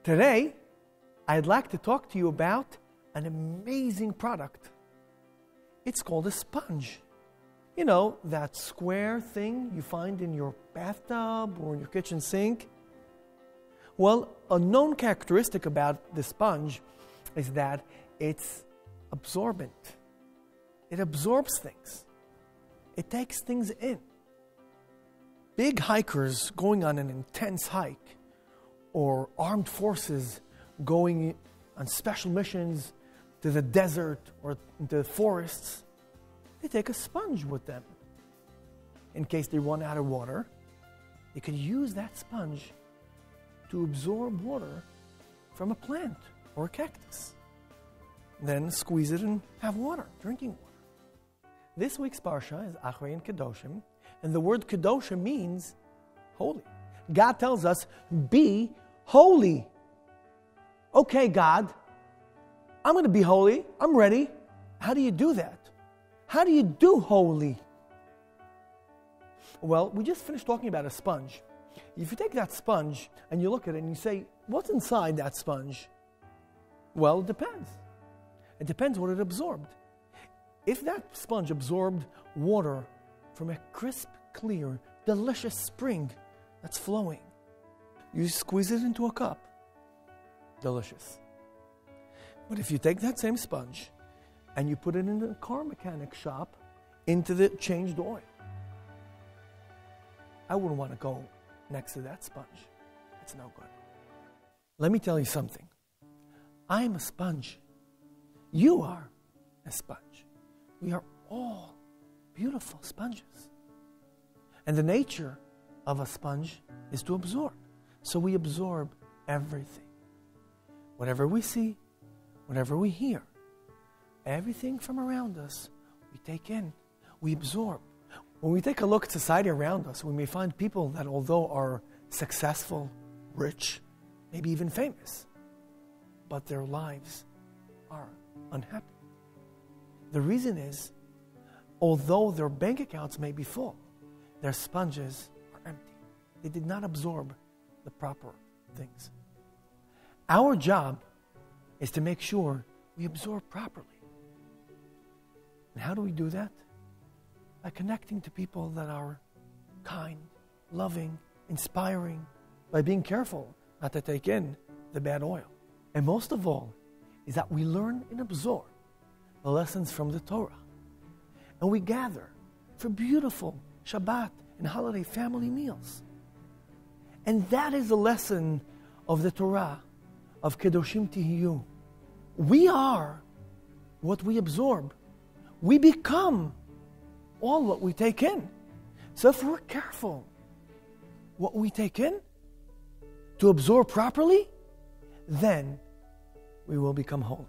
Today, I'd like to talk to you about an amazing product. It's called a sponge. You know, that square thing you find in your bathtub or in your kitchen sink? Well, a known characteristic about the sponge is that it's absorbent. It absorbs things. It takes things in. Big hikers going on an intense hike, or armed forces going on special missions to the desert or into the forests, they take a sponge with them. In case they run out of water, they can use that sponge to absorb water from a plant or a cactus. Then squeeze it and have water, drinking water. This week's Parsha is Acharei-Kedoshim, and the word Kedoshim means holy. God tells us, be holy. Okay, God, I'm going to be holy. I'm ready. How do you do that? How do you do holy? Well, we just finished talking about a sponge. If you take that sponge and you look at it and you say, what's inside that sponge? Well, it depends. It depends what it absorbed. If that sponge absorbed water from a crisp, clear, delicious spring that's flowing, you squeeze it into a cup. Delicious. But if you take that same sponge and you put it in the car mechanic shop into the changed oil, I wouldn't want to go next to that sponge. It's no good. Let me tell you something. I'm a sponge. You are a sponge. We are all beautiful sponges. And the nature of a sponge is to absorb. So we absorb everything. Whatever we see, whatever we hear, everything from around us, we take in, we absorb. When we take a look at society around us, we may find people that although are successful, rich, maybe even famous, but their lives are unhappy. The reason is, although their bank accounts may be full, their sponges are empty. They did not absorb the proper things. Our job is to make sure we absorb properly. And how do we do that? By connecting to people that are kind, loving, inspiring, by being careful not to take in the bad oil. And most of all, is that we learn and absorb the lessons from the Torah. And we gather for beautiful Shabbat and holiday family meals. And that is the lesson of the Torah, of Kedoshim Tihiyu. We are what we absorb. We become all what we take in. So if we're careful what we take in to absorb properly, then we will become holy.